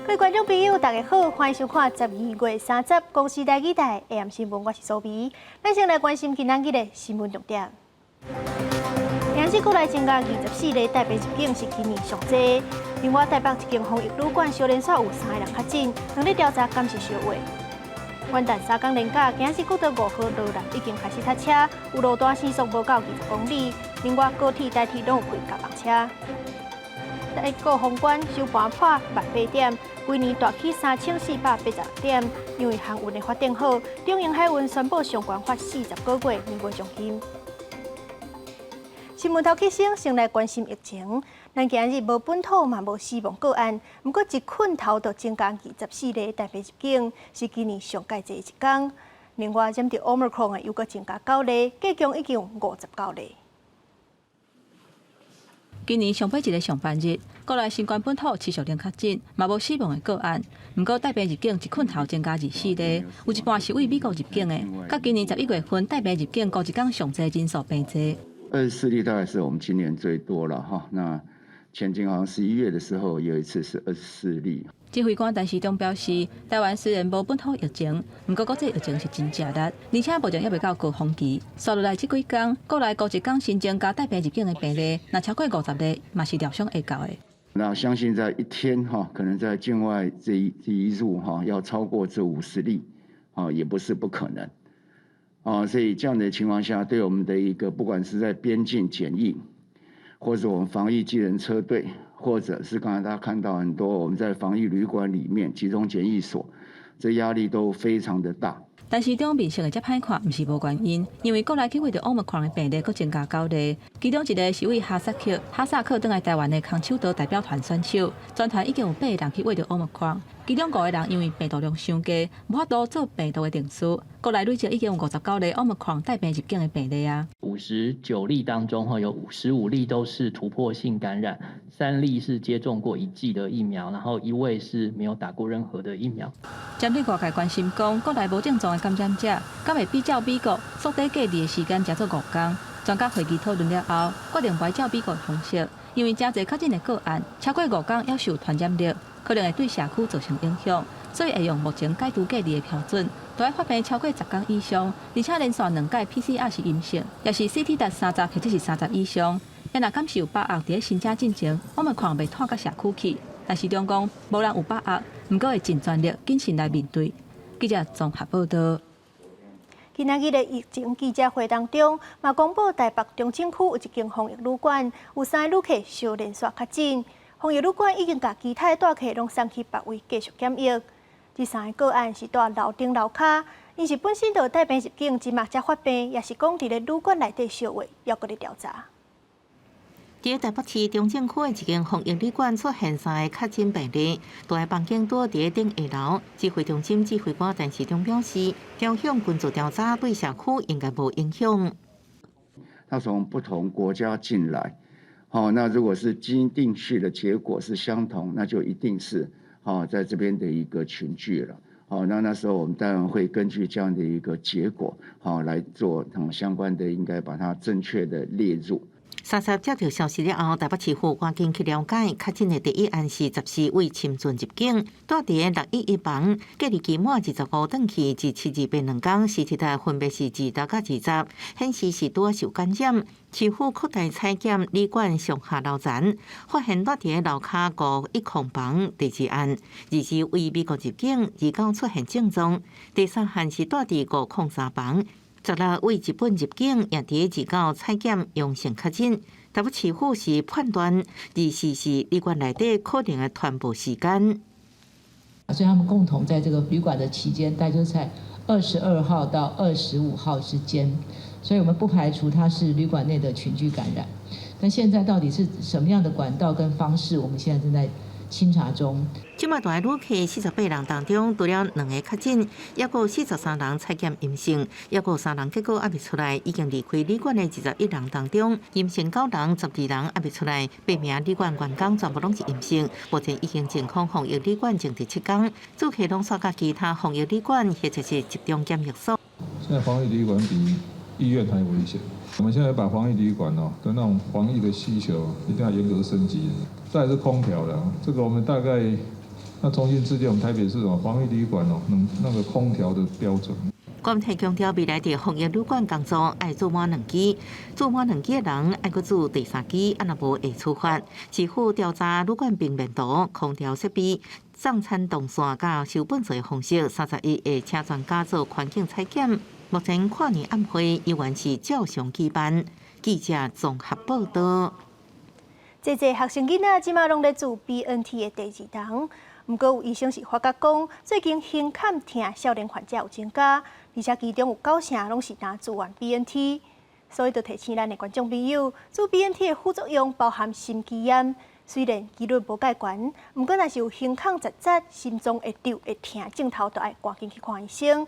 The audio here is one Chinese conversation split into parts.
各位观众朋友，大家好，欢迎收看12月30日公视台语台 AM 新闻，我是苏眉。咱先来关心今仔日的新闻重点。今日国内增加24例台北入境是今年上济。另外，台北一间防疫旅馆小连锁有3个人确诊，两日调查敢是烧话。元旦3天连假，今日国道5号路人已经开始塞车，有路段时速无到20公里。另外，高铁、台铁拢有开加班车。台股宏观收盘破180点，规年大起3486点。因为航运的发展好，中英海运宣布相关发40个月年月奖金。新闻头起先来关心疫情。咱今日无本土嘛无死亡个案，不过一困头就增加24例台北入境，是今年上界济一天。另外，染到 Omicron 的又搁增加9例，计共已经有59例。今年上尾一个上班日，国内新冠本土持续零确诊，嘛无死亡的个案。不过台北入境一困头增加24例，有一半是为美国入境的。甲今年11月份台北入境过一天上济人数平齐。24例大概是我们今年最多了哈。那前景好像11月的时候有一次是24例。指挥官陈时中表示，台湾虽然无本土疫情，不过国际疫情是真正力，而且目前还未到高峰期。刷落来这几天，国内过一天新增加台北入境的病例，若超过50例，嘛是料想会到的。那相信在一天哈，可能在境外这一入哈，要超过这50例，也不是不可能。所以这样的情况下，对我们的一个不管是在边境检疫，或者我们防疫机人车队，或者是刚才大家看到很多我们在防疫旅馆里面集中检疫所，这压力都非常的大。但是中面色会遮歹看，毋是无原因，因为国内去为着 Omicron 的病例佫增加9例，其中一个是为哈萨克倒来台湾的空手道代表团选手，全团已经有8个人去为着 Omicron， 其中5个人因为病毒量伤低，无法度做病毒的定数。国内累计已经有59例 Omicron 带病入境的病例啊。59例当中有55例都是突破性感染，3例是接种过1剂的疫苗，然后1位是没有打过任何的疫苗。针对外界关心讲，国内无症状的感染者，敢会比照美国缩短隔离的时间，才做5天。专家会议讨论了后，决定摆照美国的方式，因为真侪确诊的个案超过5天，要受传染力，可能会对社区造成影响，所以会用目前解除隔离的标准，都要发病超过10天以上，而且连续2届 PCR 是阴性，也是 CT 值30或者是30以上。也若敢是有把握伫咧新车进前，我们看袂拖到社区去。但是中讲无人有把握，不过会尽全力谨慎来面对。记者综合报道。今仔日的疫情记者会当中，嘛公布台北中正区有一间防疫旅馆，有3个旅客小连续确诊。防疫旅馆已经把其他的大客拢送去别位继续检疫。这3个个案是住楼顶楼骹，因是本身就带病入境，即马才发病，也是讲伫咧旅馆内底烧话，要搁咧调查。伫台北市中正区的一间防疫旅馆出现3个确诊病例，大个房间多伫顶下楼。指挥中心指挥官陈时中表示，调向群组调查对社区应该无影响。他从不同国家进来，那如果是基因定序的结果是相同，那就一定是在这边的一个群聚了。那时候我们当然会根据这样的一个结果，来做相关的，应该把它正确的列入。30接到消息了后，台北市府赶紧去了解，确诊的第一案是14位深圳入境，住伫611房，隔离期满25天去，至7日变2天，CT值分别是20到20，显示是拄受感染。市府扩大采检旅馆上下楼层，发现住伫楼骹510房。第2案24为美国入境，29出现症状。第3案是住伫503房。16为日本入境，也伫29采检阳性确诊。台北市府是判断24是旅馆内底可能的传播时间。所以他们共同在这个旅馆的期间，大概就是在22号到25号之间，所以我们不排除它是旅馆内的群聚感染。但现在到底是什么样的管道跟方式，我们现在正在清查中。即卖大个旅客48人当中，除了2个确诊，还有43人采检阴性，还有3人结果还未出来。已经离开旅馆的21人当中，阴性9人，12人还未出来。8名旅馆员工全部拢是阴性，目前已经健康防疫旅馆静伫7天，住客拢刷甲其他防疫旅馆或者是集中检疫所。现在防疫旅馆比医院还危险。我们现在把防疫旅馆的那种防疫的需求一定要严格升级。再来是空调的，这个我们大概那重新制定我们台北市防疫旅馆那个空调的标准。官提强调，未来的防疫旅馆工作爱做满2支，做满2支的人爱搁做第3支，安若无会处罚。市府调查旅馆平面图、空调设备、送餐动线甲收本税方式，31个车专家做环境采检。目前跨年晚会依然是照常举办。记者综合报道。这学生囡仔即马拢咧做 BNT 的第2档，不过有医生是发觉讲，最近胸坎痛少年患者有增加，而且其中有9成拢是拿自愿 BNT， 所以就提醒咱的观众朋友，做 BNT 的副作用包含心肌炎，虽然几率无介悬，不过若是有胸腔杂杂、心脏会跳会痛症头，都爱赶紧去看医生。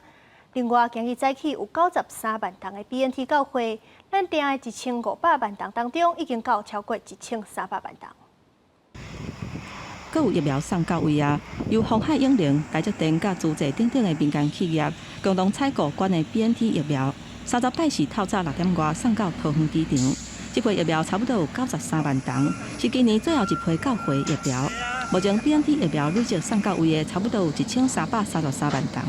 另外，今日早起有93万档的 BNT 到货，咱订的1500万档当中，已经到超过1300万档。阁有疫苗送到位啊！由鸿海永能、台积电甲资济等等的民间企业共同采购关的 BNT 疫苗，30摆是透早6点外送到桃园机场。这批疫苗差不多有93万档，是今年最后一批到货疫苗。目前 BNT 疫苗累计送到位的差不多有1333万档。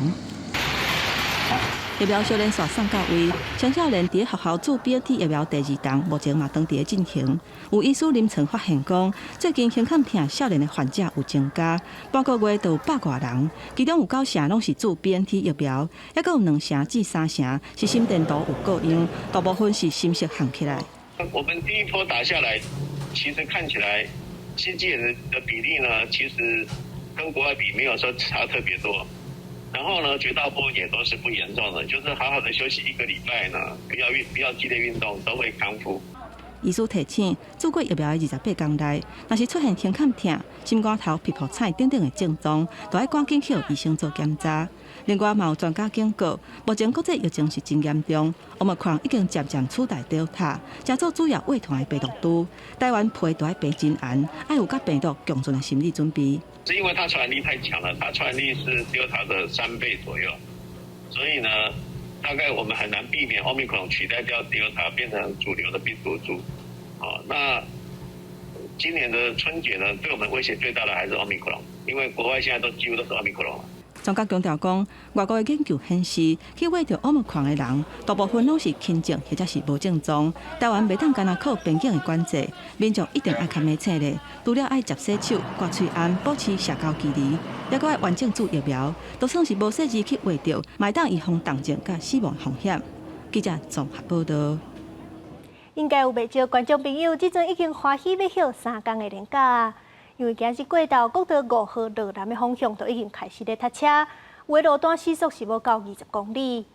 疫苗小连续送到位，青少年伫学校做 BNT 疫苗第2档，目前嘛当伫进行。有医师临床发现讲，最近胸坎痛少年的患者有增加，半个月就有100多人，其中有9成拢是做 BNT 疫苗，还佫有2成至3成是心电图有过用，大部分是心室喊起来。我们第一波打下来，其实看起来心肌炎的比例呢，其实跟国外比没有说差特别多。然后呢，绝大部分也都是不严重的，就是好好的休息1个礼拜呢，不要激烈运动，都会康复。医师提醒，做过疫苗的28天内，若是出现胸坎痛、心肝头、皮肤菜等等的症状，就要赶紧去医生做检查。另外，嘛有专家警告，目前国际疫情是真严重，Omicron已经渐渐取代 Delta， 加做主要畏团的病毒株。台湾皮就要平真安，要有甲病毒共存的心理准备。是因为它传染力太强了，它传染力是 Delta 的3倍左右，所以呢，大概我们很难避免 Omicron 取代掉 Delta 变成主流的病毒株。好，那今年的春节呢，对我们威胁最大的还是 Omicron， 因为国外现在几乎都是 Omicron 了。专家强调讲，外国的研究显示，去患着 Omicron 的人，大部分拢是轻症或者是无症状。台湾袂当干那靠边境的管制，民众一定爱看密切的，除了爱接洗手、刮喙安、保持社交距离，也搁爱完整做疫苗。就算是无细致去画着，嘛会当预防重症甲死亡风险。记者综合报道。应该有袂少观众朋友，即阵已经欢喜要休3天的连假。因为今日过到国道5号落南的方向，都已经开始咧塞车，有的路段时速是要到20公里。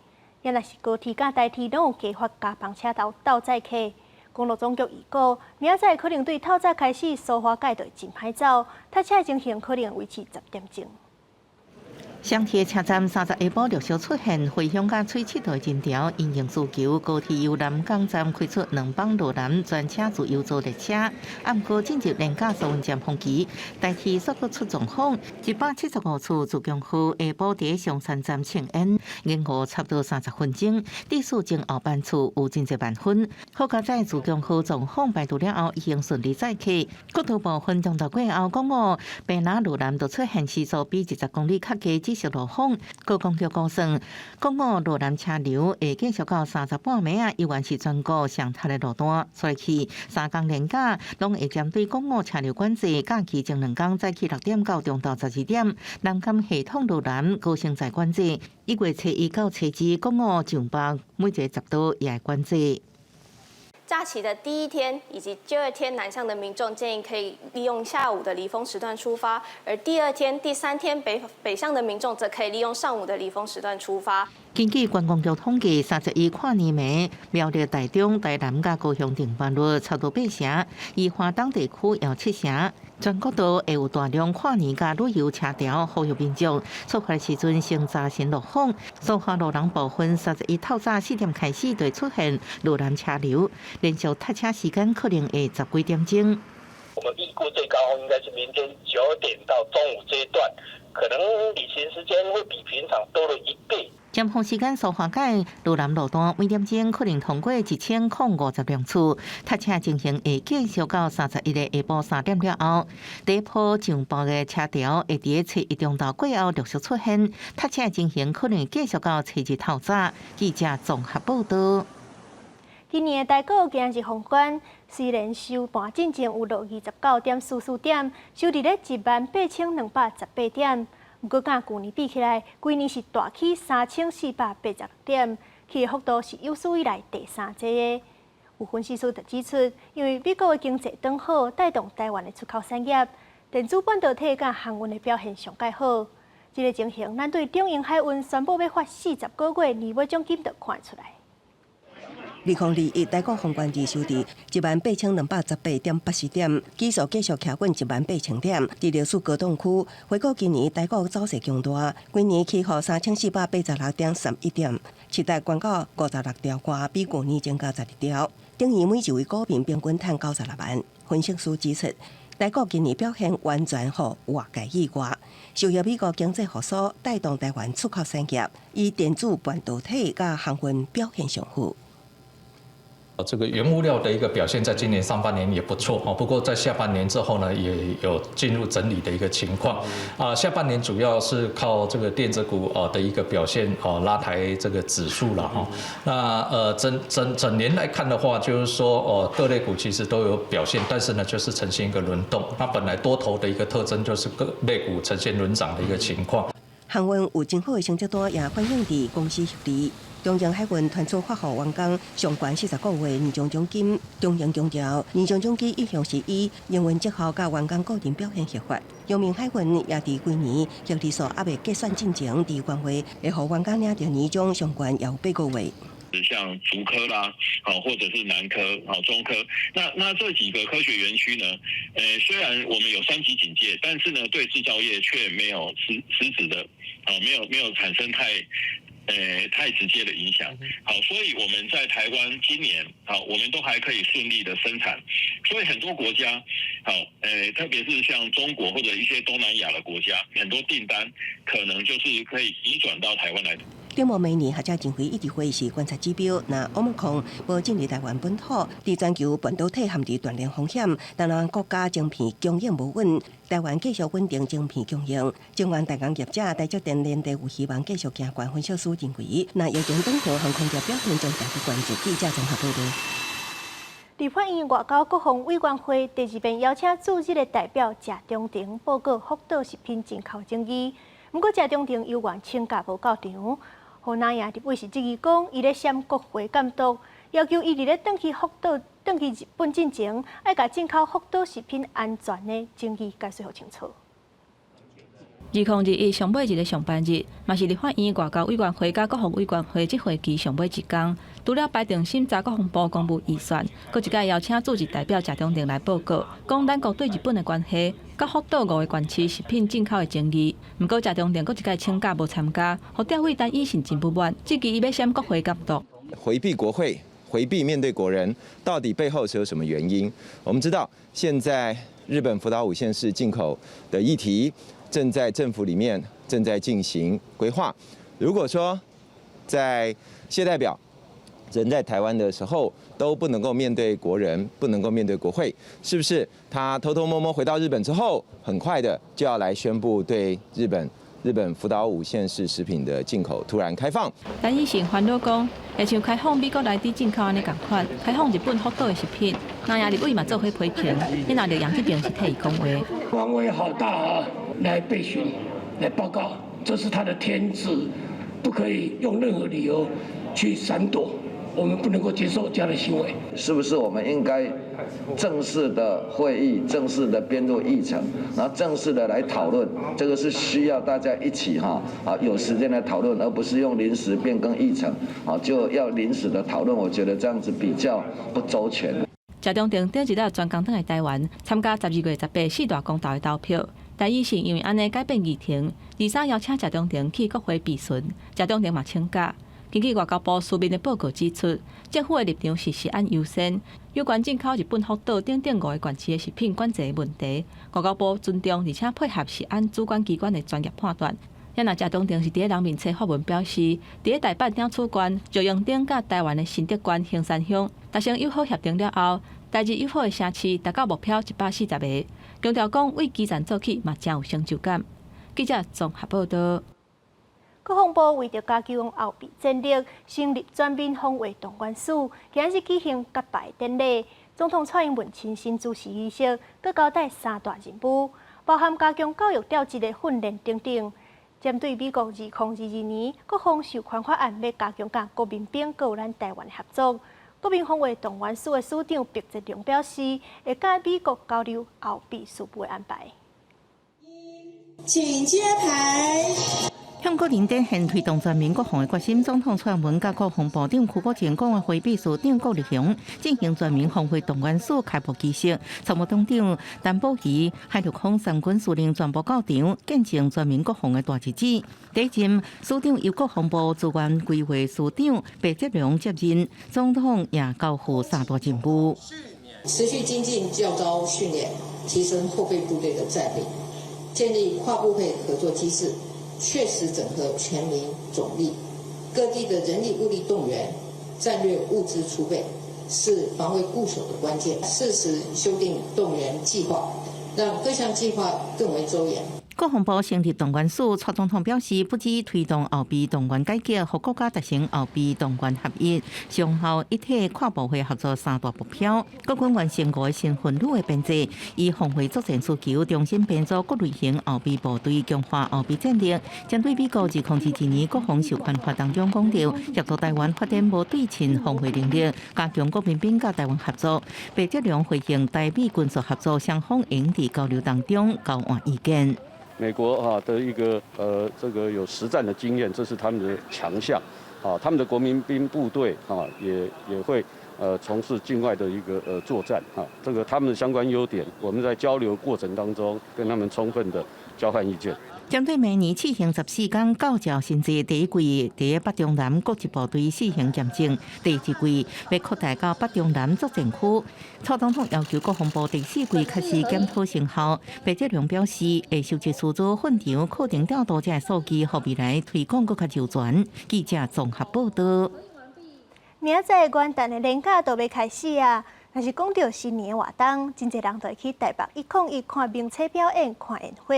也若是高铁甲台铁拢有加发加房车到载客。公路总局预告，明仔载可能对透早开始苏花界就会真歹走，塞车情形可能维持10点钟。双铁车站30下晡陆续出现回乡甲翠七道人潮，因应需求，高铁由南港站开出2班路南专车自由座列车，暗过进入连假收站风期，台铁煞搁出状况，175处自强号下晡伫上山站庆恩，延误差不多30分钟，地数前后班次有真侪慢分。好佳在自强号状况排除了后，已经顺利载客。国道部分中道过后，公路北南路南就出现时速比10公里较低。是路况，高公路高算，公路路南车流会继续到30半暝啊，依然是全国上塞的路段。所以去3天连假，拢会针对公路车流管制，假期前2天早起6点到中昼12点，南港系统路南高承载管制。1月初1到初2，公路上北每一个匝道也会管制。假期的第1天以及第2天南向的民众建议可以利用下午的离峰时段出发，而第2天、第3天北向的民众则可以利用上午的离峰时段出发。根据观光局统计，31跨年暝，苗栗、台中、台南甲高雄停班率差不多8成，而华东地区也7成。全国都会有大量跨年甲旅游车潮，呼吁民众出发时阵先查询路况。苏花路南部分31透早4点开始就会出现路南车流，连续塞车时间可能会10几点钟。我们预估最高峰应该是明天9点到中午这一段，可能旅行时间会比平常多了1倍。交尖峰时间所化解，路南路段每点钟可能通过1050辆次，塞车情形会继续到31日下晡3点了后。第一波上坡的车潮会伫初一中昼过后陆续出现，塞车情形可能继续到初日透早。记者综合报道。今年的台股今日封关，虽然收盘进前有落29.44点，收伫咧18218点。不过，甲去年比起来，今年是大起3486点，起的幅度是有史以来第三多的。有分析师就指出，因为美国的经济转好，带动台湾的出口产业，电子半导体甲航运的表现上介好。这个情形，咱对中英海运宣布要发40个月年尾奖金就看出来。2021台股封关日收伫18218.80点，指数继续徛稳18000点。伫历史高档区，回顾今年台股走势强大，今年起予3486.31点，期待关到56条关，比去年增加12条，等于每一位股民平均赚96万。分析师指出，台股今年表现完全互外界意外，受益美国经济复苏，带动台湾出口产业，以电子半导体甲航运表现上好。这个原物料的一个表现，在今年上半年也不错哦，不过在下半年之后呢，也有进入整理的一个情况。下半年主要是靠这个电子股的一个表现拉抬这个指数了哈。那整年来看的话，就是说各类股其实都有表现，但是呢，就是呈现一个轮动。那本来多头的一个特征就是各类股呈现轮涨的一个情况。航运有真好的成绩单，也反映伫公司福利。中英海运传出发予员工上悬40个月年终奖金，中英强调年终奖金一向是以营运绩效甲员工个人表现核发。阳明海运也伫今年获利所还未计算进前，伫元会会予员工领到年终上悬也有8个月。像竹科啦，或者是南科、中科，那这几个科学园区呢，虽然我们有3级警戒，但是呢，对制造业却没有实质的，没有产生太直接的影响。好，所以我们在台湾今年，我们都还可以顺利的生产。所以很多国家，特别是像中国或者一些东南亚的国家，很多订单可能就是可以移转到台湾来。展望明年，学者认为一直会是观察指标。那Omicron无进入台湾本土，伫全球半导体陷入断链风险。当然，国家晶片供应无稳，台湾继续稳定晶片供应。中原大工业者台积电连地有希望继续行关。分析师认为，那疫情等候航空业表现将持续关注。记者综合报道。立法院外交国防委员会第2遍邀请驻日的代表谢中庭报告福岛食品进口争议。不过，谢中庭犹原请假无到场。胡乃也伫卫视质疑讲，伊咧闪国会监督，要求伊伫咧转去日本进前，爱甲进口福岛食品安全的争议解说清楚。2021上尾一个上班日，嘛是立法院外交委员会甲国防委员会即会期上尾一天。除了排定审查国防部公布预算，搁一届邀请驻日代表谢中庭来报告，讲咱国对日本的关系，甲福岛5个县市食品进口的争议。不过谢中庭搁一届请假无参加，互调委单依信真不满，质疑伊要闪国会监督。回避国会，回避面对国人，到底背后是有什么原因？我们知道，现在日本福岛5县市进口的议题，正在政府里面正在进行规划。如果说在谢代表人在台湾的时候都不能够面对国人，不能够面对国会，是不是他偷偷摸摸回到日本之后，很快的就要来宣布对日本福岛5县市食品的进口突然开放？但以前烦恼讲，会像开放美国内地进口安尼共款，开放日本福岛的食品，那也立委嘛做伙批评，你若着杨这边是替伊讲话。官威好大啊！来备询，来报告，这是他的天职，不可以用任何理由去闪躲。我们不能够接受这样的行为。是不是我们应该正式的会议，正式的编入议程，然后正式的来讨论？这个是需要大家一起有时间来讨论，而不是用临时变更议程就要临时的讨论。我觉得这样子比较不周全。谢中庭顶一日专工登来台湾参加12月18四大公投的投票，但伊是因为安尼改变议程，23邀请谢中庭去国会备询，谢中庭嘛请假。根据外交部书面的报告指出，政府的立场是食安优先，有关进口日本福岛等5个县市的食品管制问题，外交部尊重而且配合食安主管机关的专业判断，也若正当定是伫人民册发文表示，伫大阪顶处关就用顶甲台湾的新德县、衡山乡达成友好协定了后，台日友好的城市达到目标140个。强调讲为基层做起嘛，真有成就感。记者综合报道。国防部为着加强后备战力，成立全面防卫动员署，今日举行揭牌典礼。总统蔡英文亲身主持仪式，佮交代3大任务，包含加强教育调职的训练等等。针对美国2022年国防授权法案，要加强甲国民兵佮咱台湾的合作。国民防卫动员署的署长毕泽良表示，会甲美国交流后备事务的安排。请揭牌。向国人展现推动全面国防的决心。总统蔡英文甲国防部长邱国正、国安会秘书长郭立雄进行全面防卫动员署开幕仪式。参谋总长陈宝仪、海陆空三军司令全部到场，见证全面国防的大日子。第一任署长由国防部资源规划署长白泽良接任，总统也交付3大任务：持续精进教招训练，提升后备部队的战力，建立跨部会合作机制。确实整合全民总力，各地的人力物力动员、战略物资储备是防卫固守的关键。适时修订动员计划，让各项计划更为周延。国防部成立动员署，蔡总统表示，不止推动后备动员改革，和国家达成后备动员合一、上效一体跨部会合作3大目标。国军完成5个新分旅的编制，以防卫作战需求，重新编组各类型后备部队，强化后备战力。针对美国2022年国防授权法当中讲到，协助台湾发展无对称防卫能力，加强国民兵甲台湾合作。白泽良回应台美军事合作，双方应伫交流当中交换意见。美国的一个这个有实战的经验，这是他们的强项。他们的国民兵部队也会从事境外的一个作战。这个他们的相关优点，我们在交流过程当中跟他们充分的交换意见。针对明年试行14天教招新制第一季，第北中南国际部队试行验证，第2季要扩大到北中南作战区。蔡总统要求国防部第4季开始检讨成效。白泽良表示，会收集数组现场课程调度这数据，互未来推广更加周全。记者综合报道。明仔载元旦的连假都要开始啊！若是讲到新年活动，真侪人都会去台北101看名车表演、看烟火。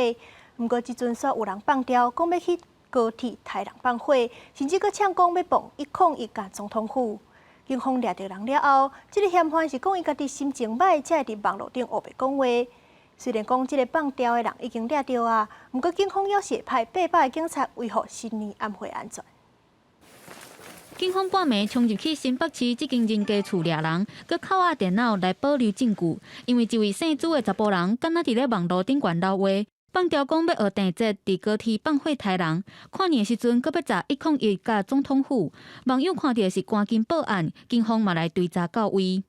不过，即阵煞有人放调，讲要去高铁台人放火，甚至佫呛讲要放101甲总统府。警方抓到人了后，即个嫌犯是讲伊家己心情歹，才会伫网络顶黑白讲话。虽然讲即个放调的人已经抓到啊，不过警方要是派800个警察维护新年晚会安全。警方半暝冲入去新北市一间人家厝掠人，佮扣押电脑来保留证据，因为一位姓朱的查甫人，敢若伫咧网络顶悬闹话。放调讲要学电节伫高铁放火杀人，看年的时阵，佮要砸101甲总统府。网友看到是赶紧报案，警方嘛来追查到位。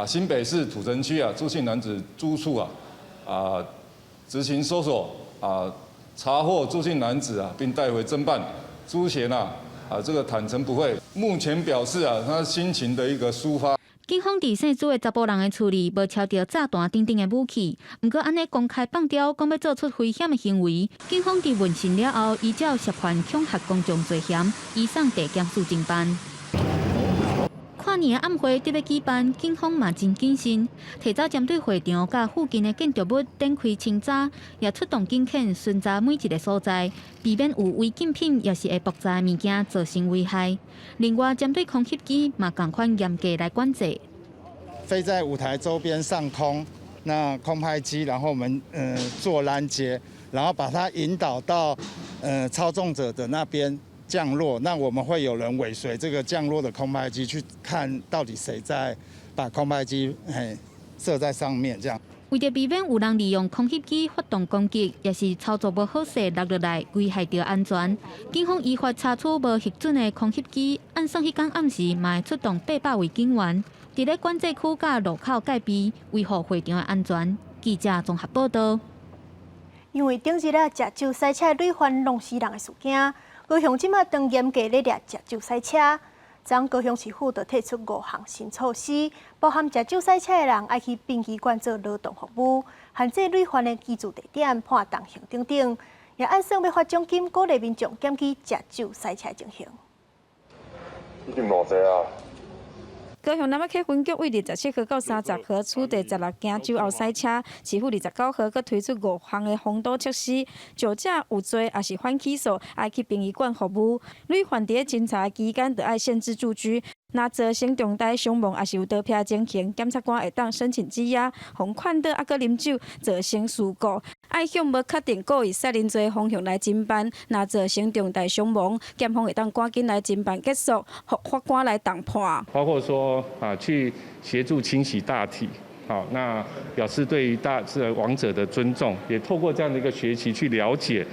新北市土城区朱姓男子住处执行搜索查获朱姓男子并带回侦办。朱贤这个坦诚不讳，目前表示他心情的一个抒发。警方伫姓朱的查甫人的厝里，无抄到炸弹等等的武器，不过安尼公开放调，讲要做出危险的行为。警方伫问讯了后，依照涉犯恐吓公众罪嫌，移送地检署侦办。跨年的晚会得要举办，警方嘛真谨慎，提早针对会场甲附近的建筑物展开清查，也出动警犬巡查每一个所在，避免有违禁品也是会爆炸的物件造成危害。另外，针对空袭机嘛同款严格来管制。飞在舞台周边上空，那空拍机，然后我们做拦截，然后把它引导到操纵者的那边。降落，那我们会有人尾随这个降落的空拍机去看到底谁在把空拍机射在上面，这样。为着避免有人利用空袭机发动攻击，也是操作无好势落落来危害到安全，警方依法查处无核准的空袭机，按算迄天暗时嘛会出动800位警员，伫咧管制区甲路口戒备，维护会场的安全。记者综合报道。因为顶日食酒赛车累犯弄死人的事件。高雄即马当严格咧掠食酒赛车，昨高雄市府就提出5项新措施，包含食酒赛车的人爱去殡仪馆做劳动服务，限制累犯的居住地点、判重刑等等，也按算要发奖金鼓励民众减去食酒塞车情形。已经无济啊。高雄南北溪分局为27号到30号处第16件酒后塞车，市府29号佮推出5项的防堵措施，酒驾有罪也是反起诉，爱去殡仪馆服务。累犯伫侦查期间，就爱限制住居。若造成重大伤亡，也是有盗窃情形，检察官会当申请羁押。防劝导啊，佮啉酒造成事故，爱向无确定故意杀人罪方向来侦办。若造成重大伤亡，检方会当赶紧来侦办结束，互法官来当判。包括说去协助清洗大体。好，那表示对于亡者的尊重，也透过这样的一个学习去了解，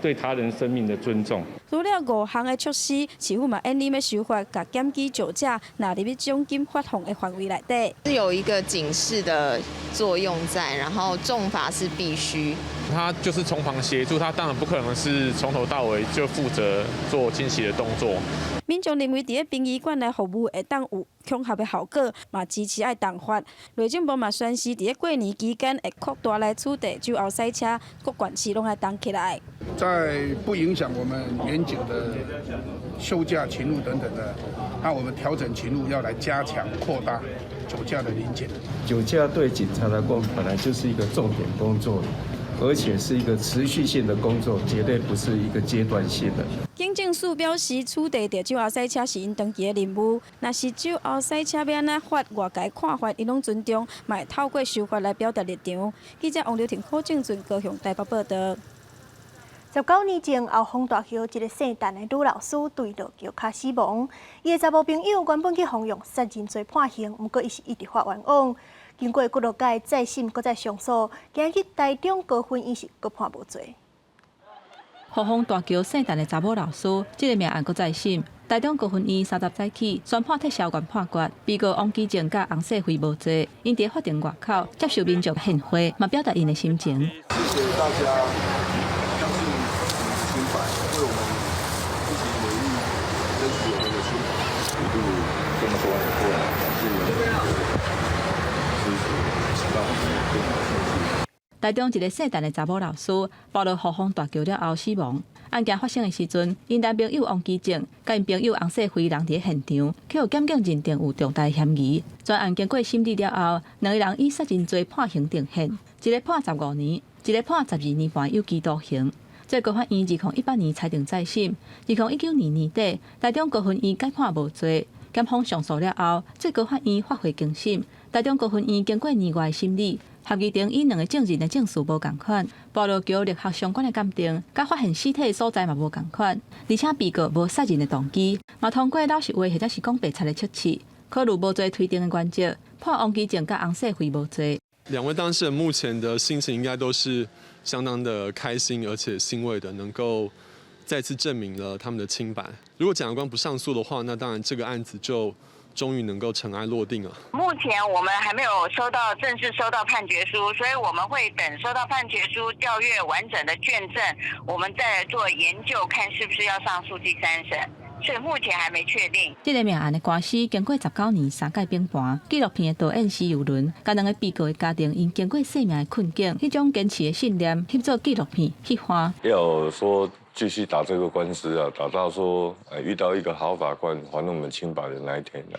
对他人生命的尊重。除了5项的措施，市府嘛建议要修法，甲减记酒驾，纳入奖金发放的范围内底。是有一个警示的作用在，然后重罚是必须。他就是从旁协助，他当然不可能是从头到尾就负责做清洗的动作。民众认为，伫殡仪馆来服务会当有恐吓的效果，嘛支持爱动发。内政部嘛宣示，伫过年期间会扩大来处理酒后塞车，各县市拢爱动起来。在不影响我们远景的休假勤务等等的，那我们调整勤务要来加强扩大酒驾的临检。酒驾对警察来讲本来就是一个重点工作，而且是一个持续性的工作，绝对不是一个阶段性的。警政署表示，处理着酒后塞车是因长期的任务。若是酒后塞车要安怎罚，外界看法因拢尊重，嘛会透过修法来表达立场。记者王刘婷、柯正俊高雄台北报道。19年前，后丰大桥一个姓陈的女老师坠落桥骹死亡。伊的查某朋友原本去服用杀人罪判刑，不过伊是一直发冤枉。经过几落届再审，搁再上诉，今日台中高分院是搁判无罪。后丰大桥姓陈的查某老师，这个命案搁再审。台中高分院30载起宣判替萧元判决，被告王基正甲洪世辉无罪，因伫法庭外口接受民众献花，嘛表达因的心情。谢谢大家。为我们一起努力争取我们的清白，一路这么多年过来，感谢你们的支持，希望我们更好成绩。台中一个姓陈的查某老师暴露后丰大桥了后死亡。案件发生的时阵，因男朋友王基正甲因朋友洪世辉人伫现场，却有检警认定有重大嫌疑。专案经过审理了后，两个人以杀人罪判刑定刑，一个判15年，一个判12年半有期徒刑。最高法院2018年裁定再审，2019年年底，台中高分院改判无罪。检方上诉了后，最高法院发回更审。台中高分院经过年外审理，合议中以两个证人的证词无共款，暴露桥立学相关的鉴定，甲发现尸体的所在嘛无共款，而且被告无杀人的动机，嘛通过老实话或者是讲白贼的测试，考虑无罪推定的原则，判王基正甲洪世辉无罪。两位当事人目前的心情应该都是相当的开心，而且欣慰的，能够再次证明了他们的清白。如果检察官不上诉的话，那当然这个案子就终于能够尘埃落定了。目前我们还没有正式收到判决书，所以我们会等收到判决书、调阅完整的卷证，我们再来做研究，看是不是要上诉第3审。所以目前还没确定。这个命案的官司经过19年3届并盘，纪录片的导演施友伦，甲两个被告的家庭因经过生命的困境，迄种坚持的信念，翕做纪录片去花。要说继续打这个官司啊，打到说遇到一个好法官还我们清白的那一天呢。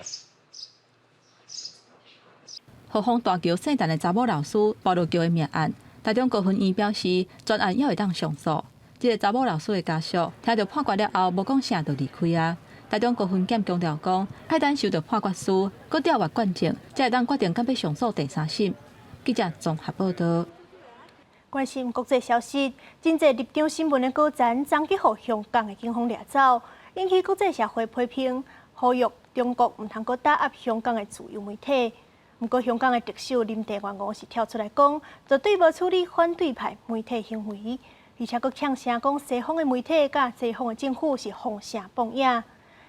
后丰大桥姓陈的查某老师暴露桥的命案，台中高分院表示，专案还会当上诉。这个查某老师的家属听到判决了后，无讲啥就离开啊。台中高分检强调讲，爱等收到判决书，搁调阅卷证，才会当决定敢要上诉第3审。记者综合报道。关心国际消息，真济立场新闻的稿展，昨日互香港的警方掠走，引起国际社会批评，呼吁中国唔通搁打压香港的自由媒体。不过，香港的特首林郑月娥是跳出来讲，绝对无处理反对派媒体行为。而且佫呛声讲，西方的媒体甲西方的政府是放声放影。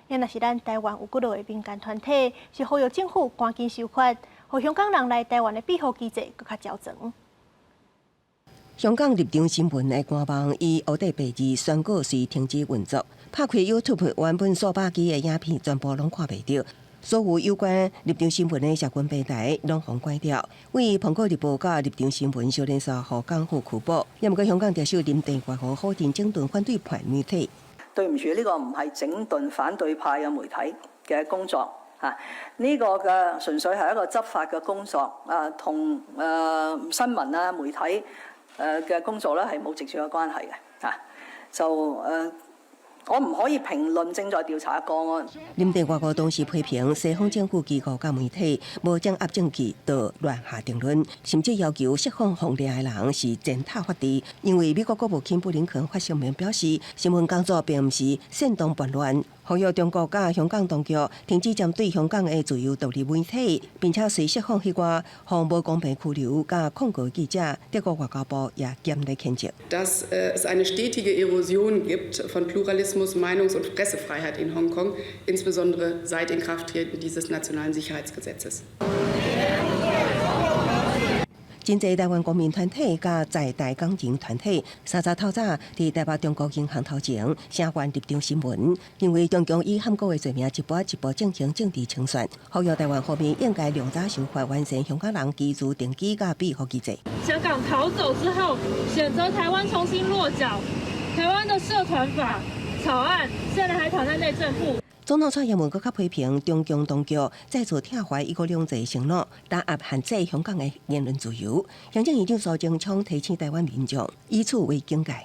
也若是咱台湾有几落的民间团体是呼吁政府赶紧修法，互香港人来台湾的庇护机制佫较较全。香港立场新闻的官网以黑底白字宣告是停止运作，拍开 YouTube 原本数百支的影片全部拢看袂到。所有关立场新闻的社群平台拢封关掉，为《苹果日报》甲立场新闻小连续互港府拘捕。也毋过香港特首林鄭月娥否定整頓反對派媒體。對唔住，呢個唔係整頓反對派嘅媒體嘅工作嚇，呢個嘅純粹係一個執法嘅工作，同新聞啊媒體嘅工作咧係冇直接嘅關係嘅嚇，我唔可以評論正在調查嘅個案。林鄭月娥當時批評西方政府機構甲媒體無將壓證據就亂下定論，甚至要求釋放紅領嘅人是踐踏法治。因為美國國務卿布林肯發聲明表示，新聞工作並唔是煽動叛亂，呼籲中國甲香港當局停止針對香港嘅自由獨立媒體，並且隨釋放迄個向無公平拘留甲控告記者。德國外交部也嚴厲譴責。Dass es eine stetige Erosion gibt von Pluralismus, Meinungs- und Pressefreiheit in Hongkong, insbesondere seit Inkrafttreten dieses nationalen Sicherheitsgesetzes. 真濟台灣國民團體甲在台港人團體3日透早佇台北中國銀行頭前聲援立場新聞，認為中共以喊告的罪名一步一步進行政治清算，呼籲台灣方面應該量早修法完善香港人居住登記甲庇護機制。香港逃走之後，選擇台灣重新落腳，台灣的社團法草案現在還躺在內政部。總統蔡英文閣較批評中共當局再次拆壞一國兩制承諾，打壓限制香港的言論自由，行政院長蘇貞昌提醒台灣民眾以此為警戒，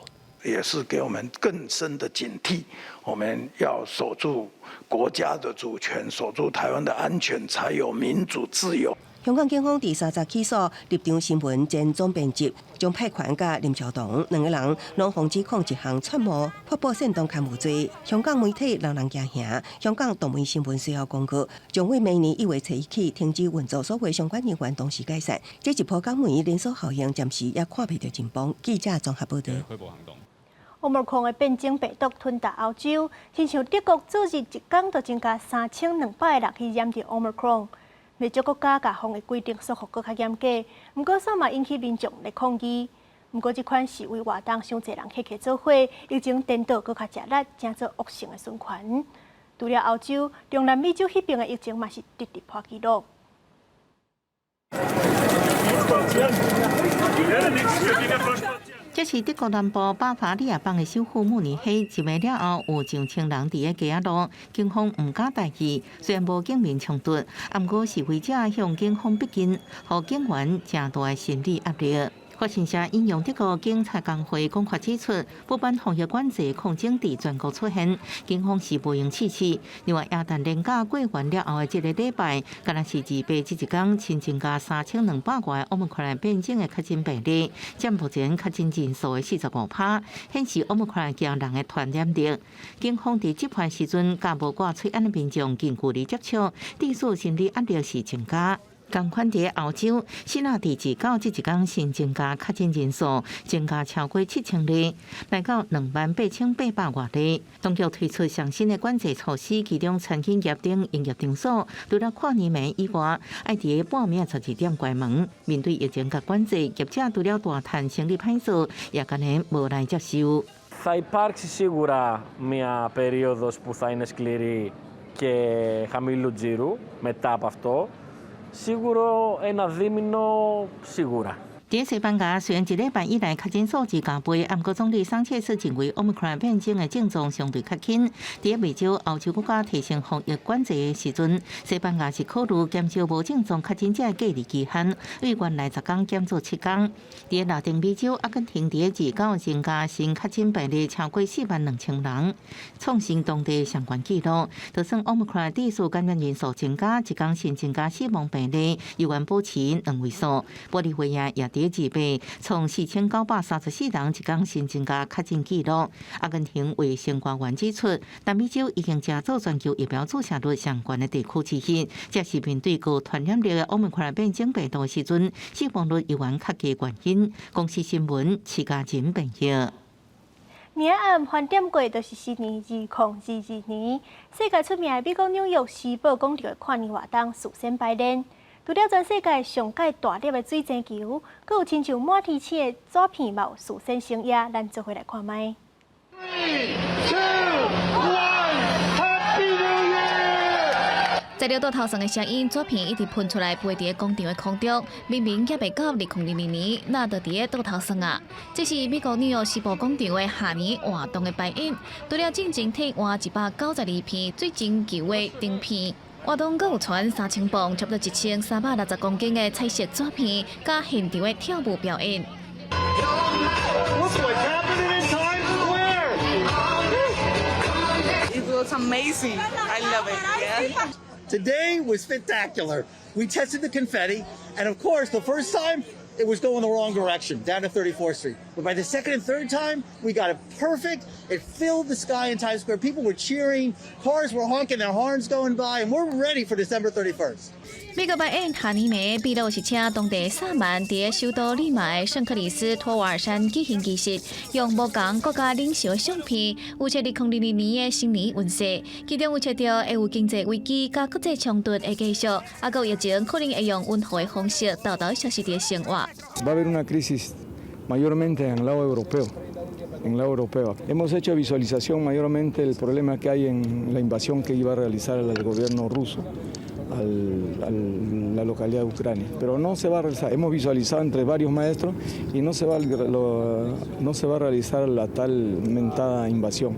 也是給我們更深的警惕。我們要守住國家的主權，守住台灣的安全，才有民主自由。香港警方第3日起訴立場新聞前總編輯張派權甲林朝堂2個人，攏控指控一項串謀發布煽動刊物罪。香港媒體人人驚嚇，香港動媒新聞隨後公告，將會明年1月7日起停止運作，所謂相關人員同時解散。這一波港媒連鎖效應暫時也看不到進步。記者綜合報道。Omicron 的變種病毒吞達歐洲，親像德國昨日一天就增加3200個人去染到 Omicron。未少國家甲防疫規定束縛更較嚴格，不過煞嘛引起民眾來抗議。不過這款示威活動傷濟人客客做伙，疫情顛倒更較食力，正做惡性的循環。除了歐洲，中南美洲迄邊的疫情嘛是直直破紀錄。這是德國南部巴伐利亞邦的首府慕尼黑，一暝了後有上千人佇個街仔路，警方唔敢大意，雖然無警民衝突，不過示威者向警方逼近，予警員正大的心理壓力。法新社引用德國警察工會講法指出，不辦防疫管制控制佇全國出現，警方是無用試試。另外，亞旦連假過完了後的這個禮拜，敢若是2八這一天新增加3200個Omicron變種的確診病例，佔目前確診人數的45%，顯示Omicron驚人的傳染力。警方佇執法時陣，甲無掛喙罨的民眾近距離接觸，致使心理壓力是增加。同款佇歐洲，希臘第29這一天新增加確診人數增加超過7000例，來到28800外例。當局推出上新的管制措施，其中餐飲業等營業場所，除了跨年暝以外，要佇個半夜12點關門。面對疫情甲管制，業者除了大嘆生意歹做，也可能無來接受。Θα υπάρξει σίγουρα μια περίοδος που θα είναι σκληρή και χαμηλού τζίρου μετά από αυτό. Σίγουρο ένα δίμηνο σίγουρα. 在西班牙，雖然一禮拜以來確診數字加倍，不過總理桑切斯認為 Omicron 變種的症狀相對較輕。在未少歐洲國家提升防疫管制的時陣，西班牙是考慮減少無症狀確診者的隔離期限，由原來10天減做7天。在拉丁美洲，阿根廷在29增加新確診病例超過42000人，創新當地相關紀錄。就算 Omicron 指數感染人數增加，一天新增加死亡病例依然保持2位數。玻利維亞也第2倍，從4934人一天新增加確診記錄。阿根廷衛生官員指出，南美洲已經加做全球疫苗注射率相關的地區之一，這是面對高傳染力的 Omicron 變種病毒時陣，死亡率依然較低原因。公司新聞徐家珍報道。明暗翻點過就是2022年，世界出名的美國紐約時報講到的跨年活動首先擺練。除了全世界上界大粒的水晶球，閣有親像滿天星的紙片帽事先升壓，咱做伙來看賣。材料倒头上的声音，纸片一直喷出来，飞伫广场的空中，明明也未到2002年，那就伫倒头上啊！这是美国纽约时报广场的下年活动的排演，除了正经体换192片最真球的顶片。活动阁有传3000磅，差不多1360公斤的彩色纸片，加现场的跳舞表演。It's amazing. I love it. Yeah. Today was spectacular. We tested the confetti, and of course, the first time it was going the wrong direction, down to 34th Street. But by the second and third time, we got it perfect. It filled the sky in Times Square. People were cheering, cars were honking their horns going by, and we're ready for December 31st. 美国排演下年的秘鲁是请当地萨满伫首都利马的圣克里斯托瓦尔山举行仪式，用不同国家领袖的相片，有切2000年的新年运势，其中有切到会有经济危机甲国际冲突的继续，还有疫情可能会用温和的方式豆豆消失的生活。Va a haber una crisis mayormente en el lado europeo. En el lado europeo. Hemos hecho visualización mayormente del problema que hay en la invasión que iba a realizar el gobierno ruso a la localidad de Ucrania. Pero no se va a realizar, hemos visualizado entre varios maestros y no se va a realizar la tal mentada invasión.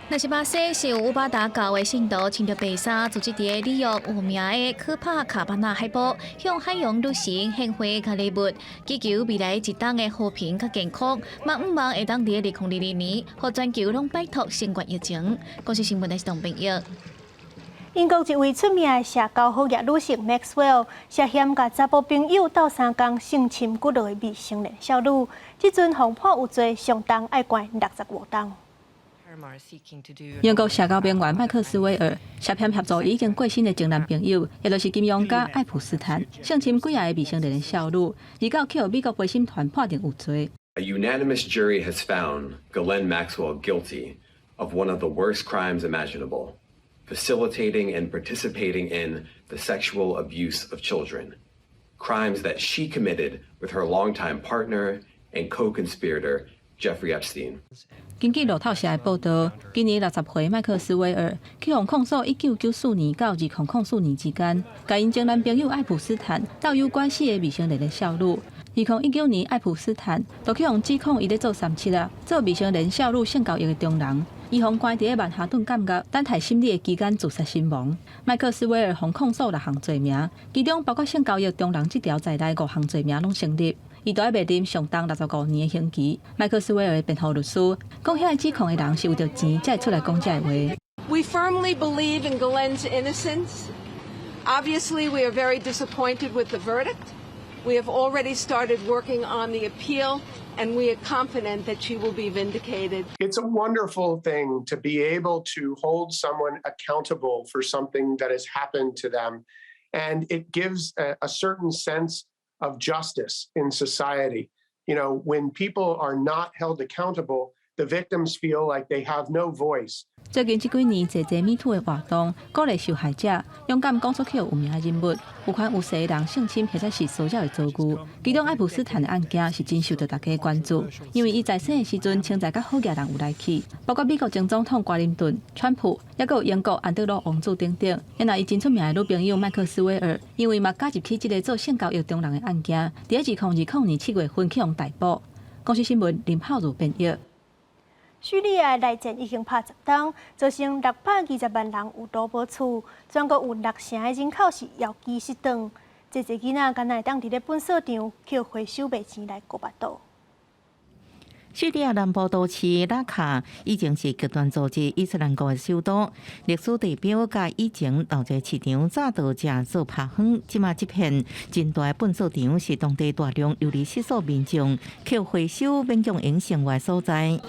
那是巴西是有500大教的信徒穿着白衫，组织伫纽约有名的科帕卡巴纳海堡，向海洋女神献花甲礼物，祈求未来一冬的和平甲健康，嘛毋望会当伫2022年，互全球拢摆脱新冠疫情。国际新闻台是同朋友。英国一位出名的社交好业女性 Maxwell， 涉嫌甲查甫朋友斗相共性侵骨落的未成年少女，即阵防判有罪，上重爱关65档。英国社交边缘麦克斯威尔涉嫌协助已经过身的前男朋友，也就是金融家爱普斯坦，性侵几个未成年的少女，而到去美国陪审团判定有罪。A unanimous jury has found Ghislaine Maxwell guilty of one of the worst crimes imaginable, facilitating and participating in the sexual abuse of children, crimes that she committed with her longtime partner and co-conspirator Jeffrey Epstein. 根据路透社的报道，今年60岁麦克斯威尔去互控诉1994年到2004年之间，甲因前男朋友爱普斯坦斗有关系的未成年的少女。2019年，爱普斯坦就去互指控伊咧做37做未成年少女性交易的中人，伊互关伫曼哈顿监狱等待审理的期间自杀身亡。麦克斯威尔互控诉6项罪名，其中包括性交易中人这条在内5项罪名拢成立。伊都要面临上重65年的刑期。麦克斯威尔的辩护律师讲，遐个指控的人是为着钱才会出来讲这话。We firmly believe in Ghislaine's innocence. Obviously, we are very disappointed with the verdict. We have already started working on the appeal, and we are confident that she will be vindicated. It's a wonderful thing to be able to hold someone accountable for something that has happened to them, and it gives a certain sense of justice in society. You know, when people are not held accountable, the victims feel like they have no voice. 最近这几年，侪 Me Too 的活动，鼓励受害者勇敢讲出去有名的人物，有权有势的人性侵或者是骚扰的遭遇。其中爱普斯坦的案件是真受到大家的关注，因为伊在生的时阵，清在甲好业人有来去，包括美国前总统瓜林顿、川普，也有英国安德鲁王子等等。原来伊真出名的女朋友麦克斯威尔，因为嘛加入去这个做性交易中人的案件，伫2020年7月份去互逮捕。公司新闻林浩如编译。叙利亚内战已经拍10天，造成620万人有都无厝，全国有60%的人口是遥寄失踪。这些囡仔敢若会当伫咧本所场去回收卖钱来过巴肚。叙利亚南部都市拉卡以前是极端组织伊斯兰国的首都，历史地标甲以前闹热市场早都正做拍远，即马这片真大的粪扫场是当地大量游离失所民众去回收勉强营生活的所在。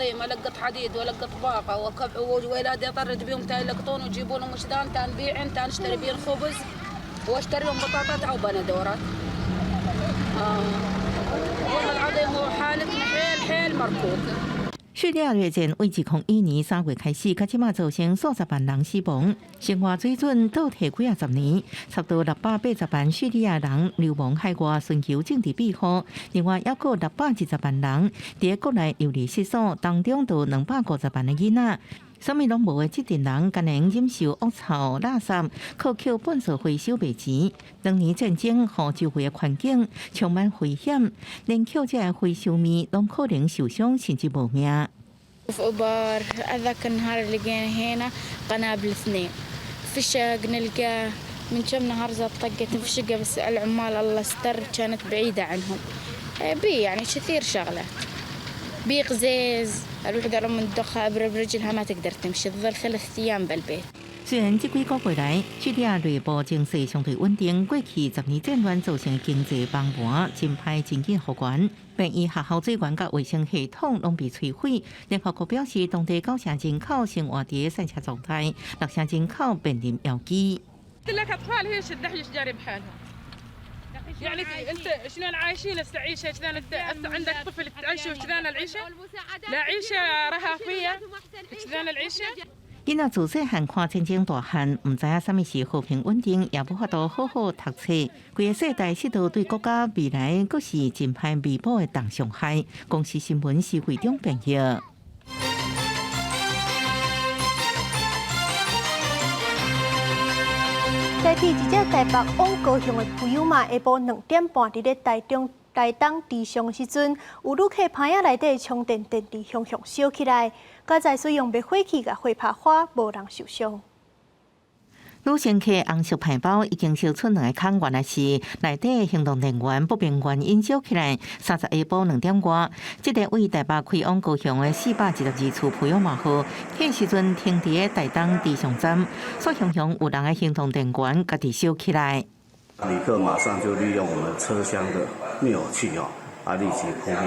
叙利亚内战为2021年3月开始，到即马造成数十万人死亡，生活水准倒退几10年，差不多680万叙利亚人流亡海外寻求政治庇护，另外还有620万人伫国内游离失所，当中有250万的囡仔。啥物拢无的这群人，甘能忍受恶臭、垃圾、靠扣本所回收袂钱。当年战争和周围的环境充满危险，连扣这回收物拢可能受伤甚至无命。 في أبار هذاك النهار اللي لقينا هنا قنابل 2 في الشقة نلقى من كم نهار طقت في الشقة بس العمال الله ستر كانت بعيدة عنهم بي يعني كثير شغلات بي قزيز الوحدة لما تدخها أبرة برجلها ما تقدر تمشي تظل 3 أيام بالبيت 虽然这几个月来，叙利亚内部情势相对稳定，过去10年战乱造成的经济崩盘，真歹经济复原，便医学校水源甲卫生系统拢被摧毁。联合国表示，当地9成人口生活伫散车状态，6成人口面临危机。 يعني انت شلون عايشين هسه عيشه كذا انت عندك طفل تعيشه كذا العيشه لا عيشه رهافيه كذا العيشه 囡仔自细汉看战争大汉，唔知影啥物是和平稳定，也无法度好好读册。规个世代势到对国家未来，阁是真歹弥补的重伤害。公司新闻是会中朋友。 代替一只台北往高雄的普悠玛，下晡2点半伫咧台东地上时阵，有旅客棚仔内底充电电池熊熊烧起来，加在使用灭火器甲火拍花，无人受伤。 女乘客红色牌包已经烧出2个孔，原来是内底行动电源不明原因烧起来。30下晡2点外，这个为台北开往高雄的412处普悠玛号，迄时阵停伫个台东地上站，所想象有人的行动电源家己烧起来。旅客马上就利用我们车厢的灭火器立即扑灭，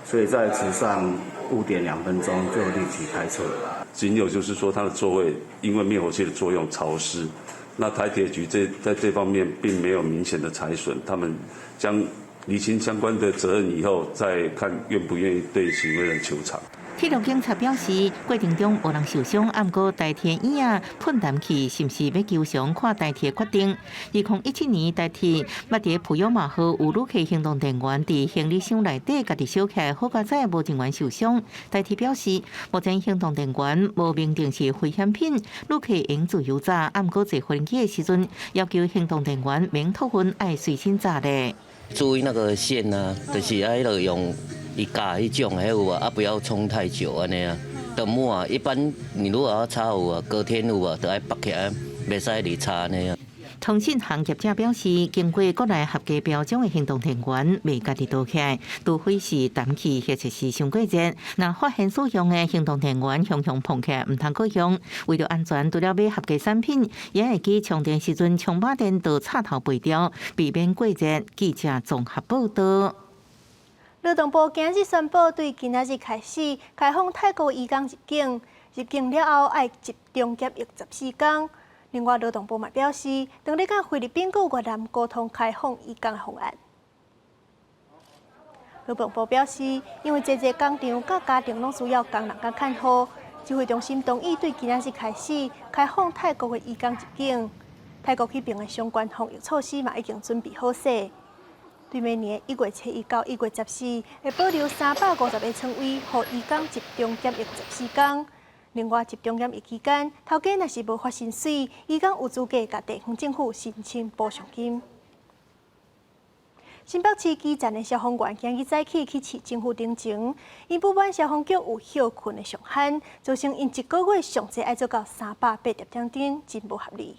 所以在池上误点2分钟就立即开撤。 仅有就是说，它的座位因为灭火器的作用潮湿，那台铁局在这方面并没有明显的财损，他们将厘清相关的责任以后，再看愿不愿意对行为人求偿。 铁路警察表示，过程中无人受伤，不过台铁院啊喷氮气是不是要求偿，看台铁决定。2017年，台铁捌伫普悠玛号有旅客行动电源伫行李箱内底家己烧起来，好佳在无人员受伤。台铁表示，目前行动电源无明定是危险品，旅客应自由查。不过坐飞机的时阵，要求行动电源免脱分，爱随身查咧。注意那个线啊，就是爱用。 一架迄种还有啊，不要冲太久安尼啊。等末啊，一般你如果要插有啊，隔天有啊，就爱拔起来，袂使离插安尼啊。通信行业者表示，经过国内合格标准的行动电源，未家己倒起来，除非是氮气或者是上过热。若发现使用的行动电源熊熊碰起来，唔通过用。为了安全，除了买合格产品，也会记充电时阵充饱电到插头背掉，避免过热。记者综合报道。 劳动部今日宣布，对今仔日开始开放泰国移工入境，入境了后要集中检疫14天。另外，劳动部嘛表示，当咧甲菲律宾和越南沟通开放移工的方案。劳动部表示，因为工场甲家庭拢需要工人甲看护，指挥中心同意对今仔日开始开放泰国的移工入境。泰国迄边的相关防疫措施嘛已经准备好势。 对明年1月7日到1月14，会保留350个床位，予移工集中检疫14天。另外，集中检疫期间，头家若是无发薪水，移工有资格甲地方政府申请补偿金。新北市基站的消防员今日早起去市政府顶前，因不满消防局有休困的上限，造成因1个月上济要做到380点钟，真不合理。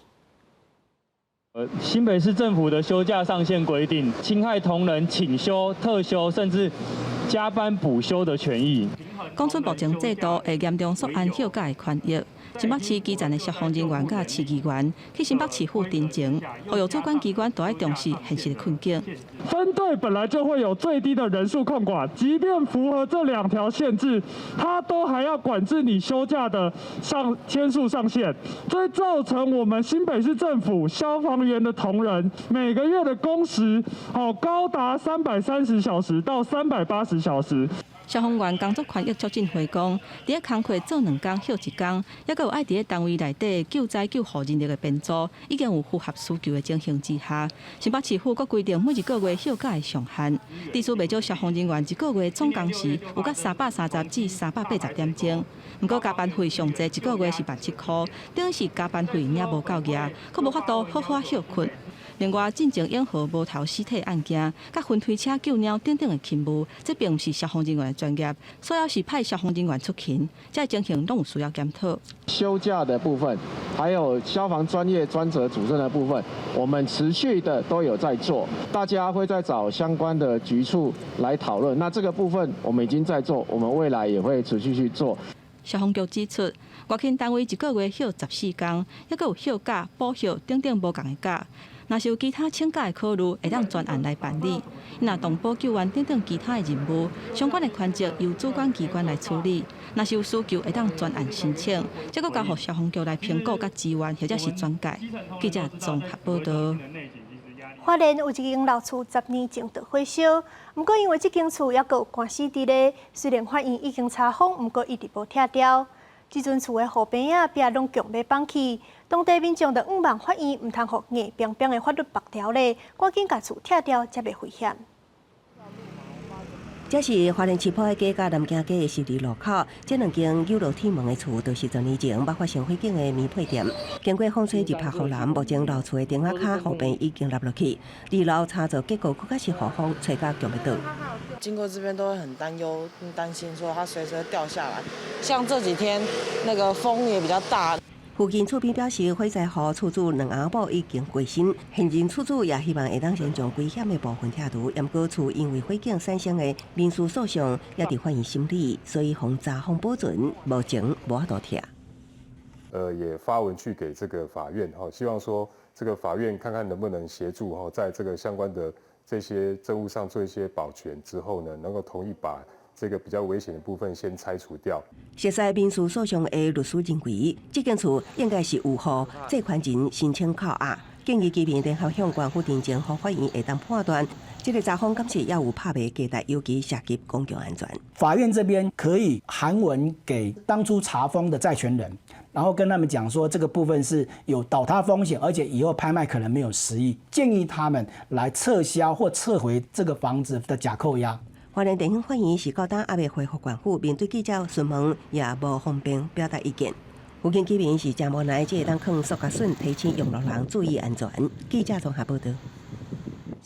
新北市政府的休假上限规定，侵害同仁请休、特休，甚至加班补休的权益。讲出目前制度会严重缩安休假的权益。新北市基站的消防人员甲市议员去新北市府顶前，呼吁主管机关都要重视现实的困境。分队本来就会有最低的人数控管，即便符合这2条限制，它都还要管制你休假的天数上限，这造成我们新北市政府消防员的同仁每个月的工时高达330小时到380小时。消防员工作权益促进会讲，伫咧工课做2工休1工，也佮有爱伫咧单位内底救灾救护人力的编组，已经有符合需求的情形之下，新北市府佮规定每1个月休假的上限，地区未少消防人员1个月总工时有甲330至380点钟。不过加班费上济1个月是17块，等于是加班费领无够额，佮无法度好好休困。另外，进前永和无头尸体案件、甲分推车救鸟等等的勤务，这并不是消防人员的专业，所要是派消防人员出勤，这情形拢有需要检讨。休假的部分，还有消防专业专责主任的部分，我们持续的都有在做，大家会再找相关的局处来讨论。那这个部分我们已经在做，我们未来也会持续去做。消防局指出，外勤单位1个月休14工，还佫有休假、补休等等无共的假。若是有其他请假的考虑，会当专案来办理。若动保救援等等其他的任务，相关的权责由主管机关来处理。若是有需求，会当专案申请，再佫交予消防局来评估甲支援，或者是转介。记者综合报道。花莲有一间老厝10年前就火烧，不过因为这间厝也有官司伫咧，虽然法院已经查封，不过一直无拆掉。这阵厝的后边壁拢强要放弃，当地民众就仰望法院唔通互硬冰冰的法律白条咧，赶紧甲厝拆掉，才袂危险。这是花莲市坡的街甲南京街的十字路口，这2间有露天门的厝，都是10年前爆发生火警的棉被店。经过风吹日晒雨淋，目前老厝的顶仔卡后边已经落落去，2楼插座结构更加是雨风吹甲强要倒。经过这边都会很担忧、担心，说它随时会掉下来。像这几天那个风也比较大。附近厝边表示，火灾后厝主2阿某已经过身，现今厝主也希望会当先将危险的部分拆除。不过厝因为火警产生的民事诉讼也伫法院审理，所以防查封保准，目前无法度拆。也发文去给这个法院希望说这个法院看看能不能协助在这个相关的这些证物上做一些保全之后呢，能够同意把这个比较危险的部分先拆除掉。涉事民事诉讼的律师认为，这间厝应该是有户借款人申请扣押，建议居民联合向官府定情，让法院会当判断。这个查封敢是要有拍卖价值，尤其涉及公共安全。法院这边可以函文给当初查封的债权人，然后跟他们讲说，这个部分是有倒塌风险，而且以后拍卖可能没有实益，建议他们来撤销或撤回这个房子的假扣押。花莲地方法院是到当还未恢复管府，面对记者询问也无方便表达意见。附近居民是真无奈，只会当放塑胶笋，提醒用路人注意安全。记者综合报道。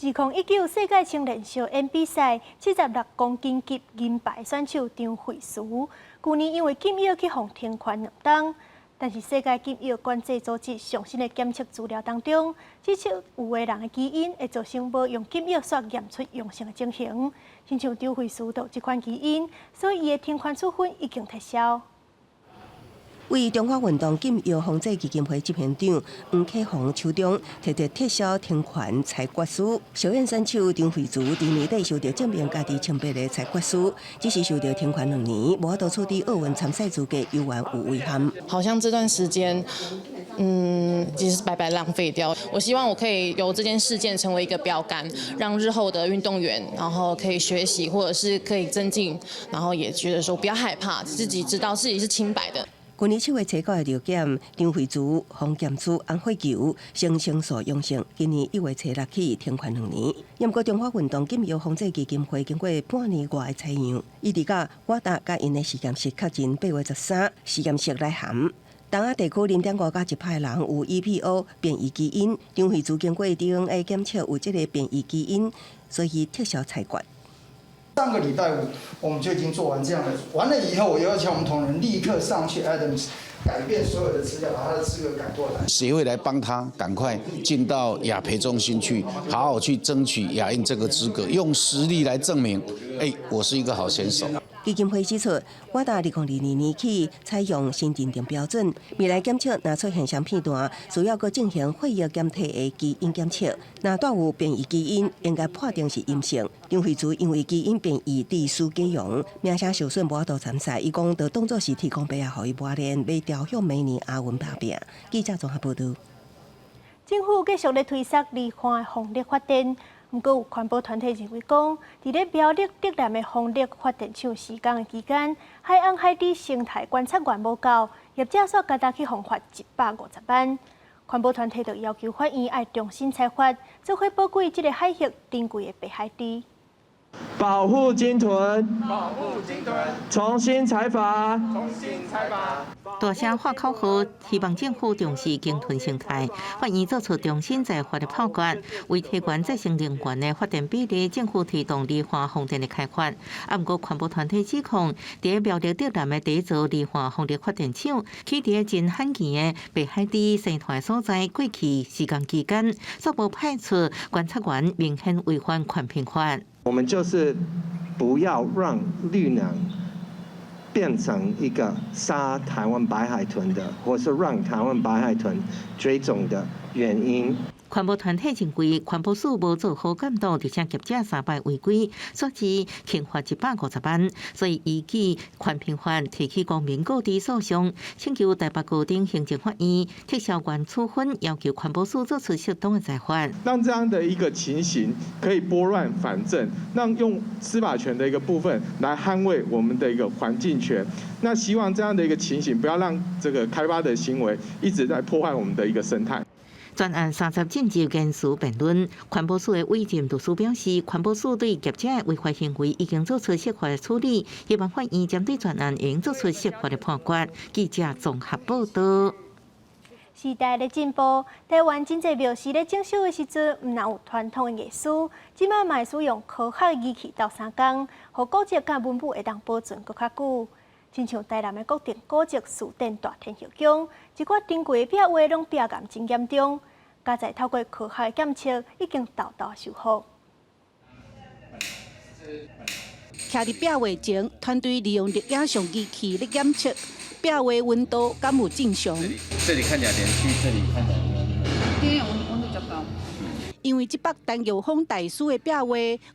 2019世界青年小演比赛，76公斤级银牌选手张惠淑，去年因为禁药去互停权2档。但是世界禁药管制组织上新的检测资料当中，指出有的人的基因会造成无用禁药所验出阳性的情形。亲像张惠淑就这款基因，所以伊的停权处分已经撤销。为中华运动禁药防治基金会执行长黄启宏处长提出撤销停权裁决书。小燕选手张惠淑伫年底受到证明家己清白的裁决书，只是受到停权2年，无法度处理奥运参赛资格犹原有遗憾。好像这段时间，其实是白白浪费掉。我希望我可以由这件事件成为一个标杆，让日后的运动员，然后可以学习，或者是可以增进，然后也觉得说不要害怕，自己知道自己是清白的。去年7月初9的流检，张惠淑、黄检出红血球呈星素阳性。今年1月初6起停权2年。不过中华运动禁药防治基金会经过半年外的采样，伊伫甲我达甲因的实验室确诊8月13实验室内含东亚地区0.5加1派人有 EPO 变异基因。张惠淑经过 DNA 检测有这个变异基因，所以撤销裁决。上个礼拜五，我们就已经做完这样的，完了以后，我要求我们同仁立刻上去 Adams 改变所有的资料，把他的资格改过来。协会来帮他赶快进到亚培中心去，好好去争取亚运这个资格，用实力来证明，我是一个好选手。基金会指出，我达2022年起采用新认定标准，未来检测若出现相片段，需要搁进行血液检体的基因检测，若带有变异基因，应该判定是阴性。张惠淑因为基因变异，致输假阳，名声受损，无法度参赛。伊讲，就当作是提供白啊，予伊磨练，要调向明年亚运打拼。记者综合报道。政府继续咧推动离岸的风力发电。不过有环保团体认为讲，伫咧苗栗竹南的风力发电厂施工的期间，海岸海底生态观察员无够，业者所加大去罚款150万。环保团体就要求法院要重新裁罚，做伙保护这个海域珍贵的北海地。保护鲸豚，保护鲸豚，重新采罚，重新采罚。大声喊口号，希望政府重视鲸豚生态，法院做出重新裁罚的判决。为提悬再生能源的发电比例，政府推动离岸风电的开发。不过，环保团体指控，在苗栗竹南的第一座离岸风力发电厂，起伫真罕见的北海地生态所在，过去施工期间，所无派出观察员，明显违反环评法。我们就是不要让绿能变成一个杀台湾白海豚的，或是让台湾白海豚绝种的原因。环保团体认为，环保署无做好监督，而且业者3摆违规，所致轻罚150万，所以依据环评法提起公民告知诉讼，请求台北高等行政法院撤销原处分，要求环保署做出适当的裁罚。让这样的一个情形可以拨乱反正，让用司法权的一个部分来捍卫我们的一个环境权。那希望这样的一个情形不要让这个开发的行为一直在破坏我们的一个生态。专案30进入研述辩论，环保署的委任律师表示，环保署对业者的违法行为已经做出适法的处理，希望法院针对专案应做出适法的判决。记者综合报道。时代的进步，台湾真侪庙寺咧整修的时阵，毋但有传统的艺术，即摆嘛会使用科学的仪器斗三工，互古迹甲文物会当保存搁较久。亲像台南的国定古迹四殿大天后宫，一寡珍贵的壁画拢壁岩真严重，加在透过科学的检测，已经豆豆修复。徛伫壁画前，团队利用热影像仪器咧检测壁画温度敢有正常。这里看起来连续，这里看起来。今天温度较高。因为即北陈玉峰大师的壁画，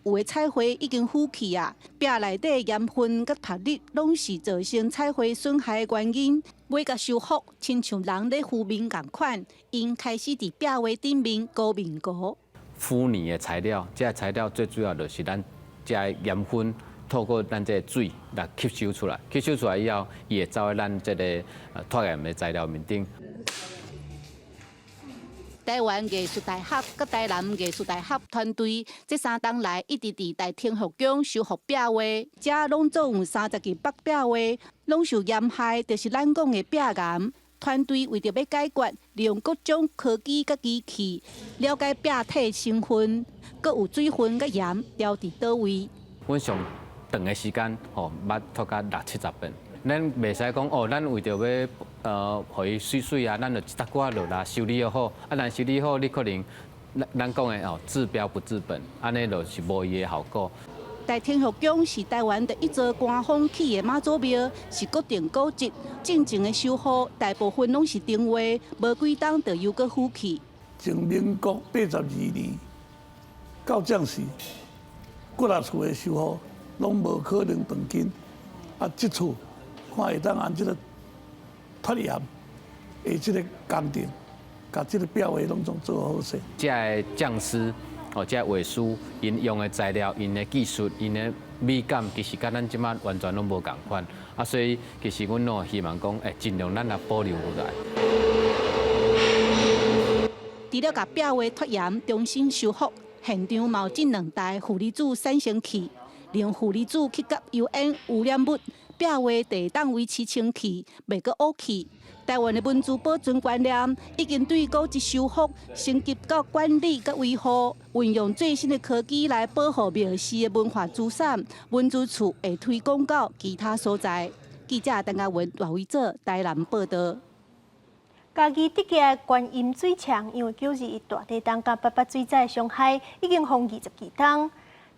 有的彩绘已经腐去啊，壁内底盐分甲拍粒拢是造成彩绘损害的原因。为甲修复，亲像人咧敷面共款，因开始伫壁画顶面膏面膏。敷泥的材料，这材料最主要就是咱这盐分透过咱这水来吸收出来，吸收出来以后，伊会走在咱这个脱盐的材料面顶。台湾艺术大学甲台南艺术大学团队，这3天来一直伫大天后宫修复壁画，遮拢总有30件北壁画，拢受盐害，就是咱讲的壁岩。团队为着要解决，利用各种科技甲机器，了解壁体成分，阁有水分甲盐调伫倒位。阮上长的时间，捌脱到60-70遍。咱袂使讲哦，咱为着要互伊水啊，咱就一搭挂落来修理好。啊，但修理好，你可能咱讲的哦治标不治本，安尼就是无伊的效果。大天后宫是台湾第一座官方起的妈祖庙，是国定古迹。正常的修复，大部分拢是定画，无几冬就又搁腐去。从民国82年到这时，骨力厝的修复拢无可能断紧。啊，这次看会当按这个脱盐的这个工程，把这个壁画拢总做好势。这个匠师。哦，这画师因用的材料、因的技术、因的美感，其实甲咱即马完全拢无共款。啊，所以其实阮拢希望讲，尽量咱来保留下来。除了甲壁画脱盐重新修复，现场嘛有进2台负离子产生器，利用负离子去甲油烟污染物，壁画地当维持清气，袂阁乌去。台湾的文字保存观念已经对古迹修复升级到管理甲维护，运用最新的科技来保护庙寺的文化资产。文字处会推广到其他所在。记者陈嘉文、赖伟做台南报道。家己得嘅观音水墙，因为921大地震甲88水灾伤害，已经封22天。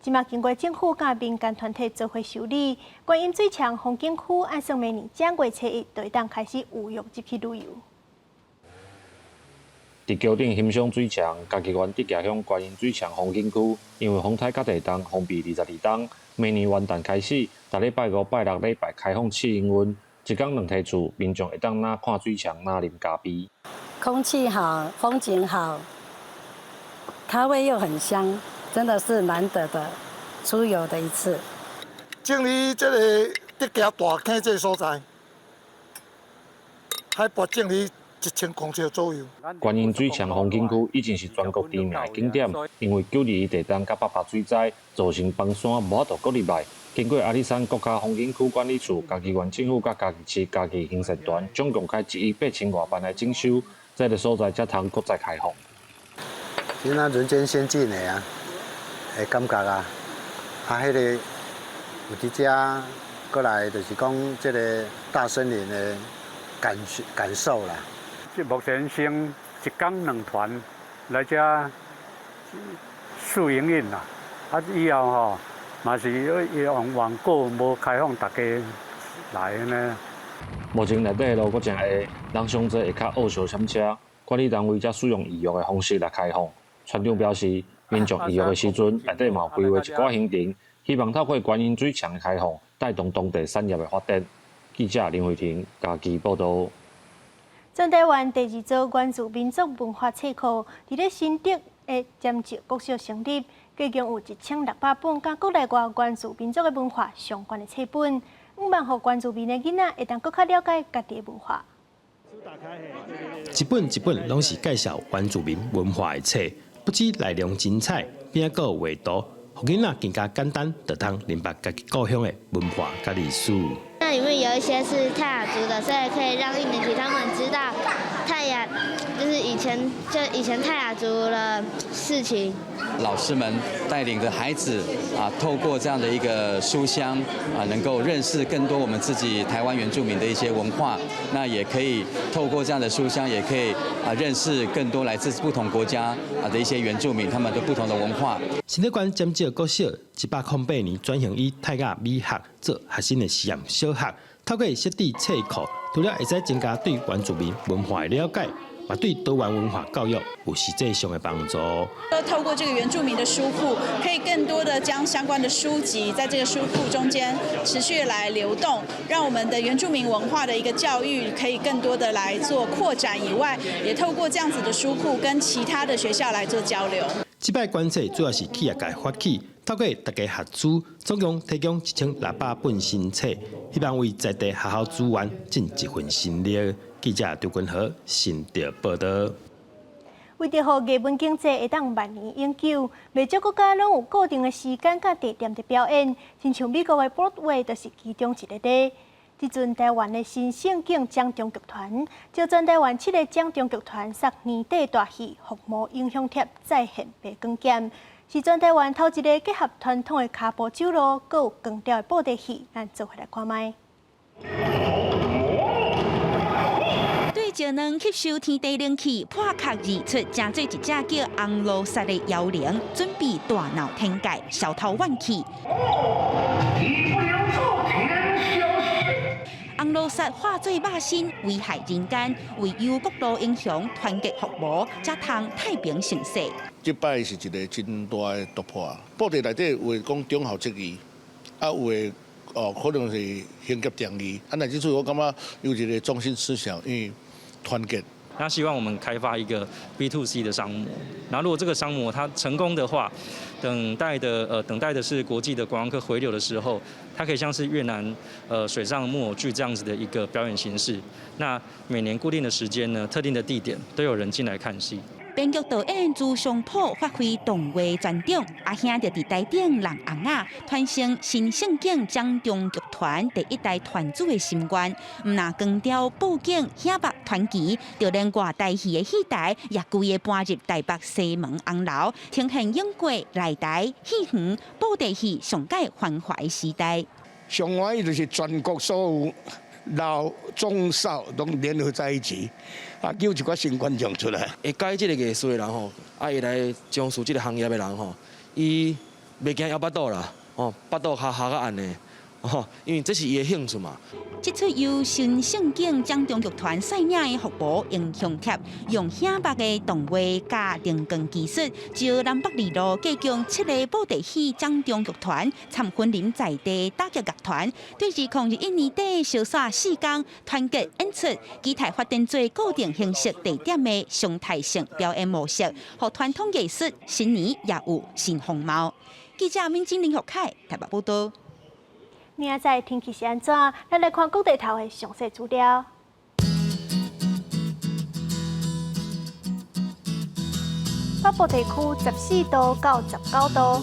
即马经过政府甲民间团体做伙修理，观音水墙风景区按算明年正月初1就会当开始预约入去旅游。伫桥顶欣赏水墙，家己园直街乡观音水墙风景区，因为风台甲地震封闭22天，明年元旦开始，逐礼拜5、拜6礼拜开放试营运，一天2梯次，民众会当哪看水墙哪啉咖啡。空气好，风景好，咖啡又很香。真的是难得的出游的一次。经理这个得行大坑这个所在，海拔经理1000公尺左右。观音水墙风景区已经是全国知名的景点，因为9日地震甲爆发水灾，造成崩山无法度过入来。经过阿里山国家风景区管理处、嘉义县政府、甲嘉义市嘉义行政团，总共开1亿8千多万来整修，这个所在才通搁再开放。今仔人间仙境的啊，的感觉啊，迄个有伫遮过来，就是讲这个大森林的感受啦。目前先1天2团来遮试营运啦，以后吼嘛是往过无开放，大家来呢。目前内底的路搁真下，人上座会较恶小闪车，管理单位才使用预约的方式来开放。船长表示，民众预约的时阵，内底嘛有规划一寡行程，希望透过观音水墙的开放，带动当地产业的发展。记者林慧婷，嘉义报道。全台湾第2组原住民族文化册库，伫咧新竹的尖石国小成立，计共有1600本甲国内外原住民族的文化相关的册本，希望互原住民的囡仔会当更较了解家己的文化。一本一本拢是介绍原住民文化的册，不止内容精彩，并个有画图，互囡仔更加简单，就通明白家己故乡的文化甲历史。那里面有一些是泰雅族的，所以可以让1年级他们知道泰雅，就是以前泰雅族的事情。老师们带领着孩子透过这样的一个书香能够认识更多我们自己台湾原住民的一些文化。那也可以透过这样的书香，也可以认识更多来自不同国家的一些原住民他们的不同的文化。新竹县尖石国小108年转型以泰雅美学做核心的实验小学，透过设置册库，除了会使增加对原住民文化的了解，也对多元文化教育有实际上的帮助。透过这个原住民的书库，可以更多的将相关的书籍在这个书库中间持续来流动，让我们的原住民文化的一个教育可以更多的来做扩展以外，也透过这样子的书库跟其他的学校来做交流。这摆观测主要是企业界发起，透过大家合资，总共提供1600本新册，希望为在地学校资源尽一份心力。记者刘君豪新竹报道。为着让艺文经济会当万年永久，未少国家拢有固定的时间甲地点的表演，亲像美国的 Broadway 就是其中一个例。即阵台湾的新盛景奖中剧团，就全台湾7个奖中剧团杀年底大戏《服务英雄帖》再现白光剑，是全台湾头一个结合传统的脚步走路，阁有光调的布袋戏，咱做伙来看卖。对石能吸收天地灵气，破壳而出，成做一只叫红罗刹的妖灵，准备大闹天界，小偷万气。红罗刹化作肉身，危害人间，为忧国路英雄团结服务，才通太平盛世。这摆是一个真大的突破，布袋内底有讲忠孝节义，有的可能是兴业正义，那这次我感觉有一个中心思想，因为团结。那希望我们开发一个 B2C 的商模，然后如果这个商模它成功的话，等待的是国际的观光客回流的时候，它可以像是越南水上木偶剧这样子的一个表演形式。那每年固定的时间呢，特定的地点都有人进来看戏。编剧导演朱尚普发挥动画专长，阿兄就伫台顶人红啊，传承新盛景奖中剧团第1代团主的心愿。唔那光调布景显目传奇，就连外台戏的戏台也规个搬入台北西门红楼，呈现英国内台戏园布袋戏上界繁华的时代。上海就是全国所有老中少拢联合在一起，叫一寡新观众出来。会解这个艺术的人吼，会来从事这个行业的人吼，伊袂惊摇巴肚啦，巴肚下下个安尼，因为这是伊的兴趣嘛。这出由新盛景掌中剧团率领的服部英雄帖，用显白的动画加灯光技术，就南北二路加强7个布袋戏掌中剧团参分林在地打击乐团，对2021年底小耍4天团结演出，期待发展做固定形式地点的常态性表演模式，和传统艺术新年也有新风貌。记者民警林学凯台北报道。明仔载天气是安怎？咱来看各地头的详细资料。北部地区14度到19度，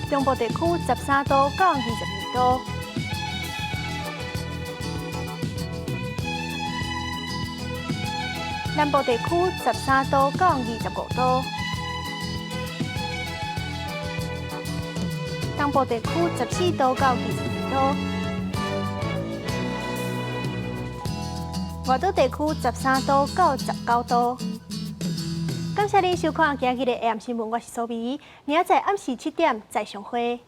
中部地区13度到22度，南部地区13度到25度。东部地区14度到22度，外岛地区13度到19度。感谢您收看今日的 AM 新闻，我是苏美。明仔载暗时7点再相会。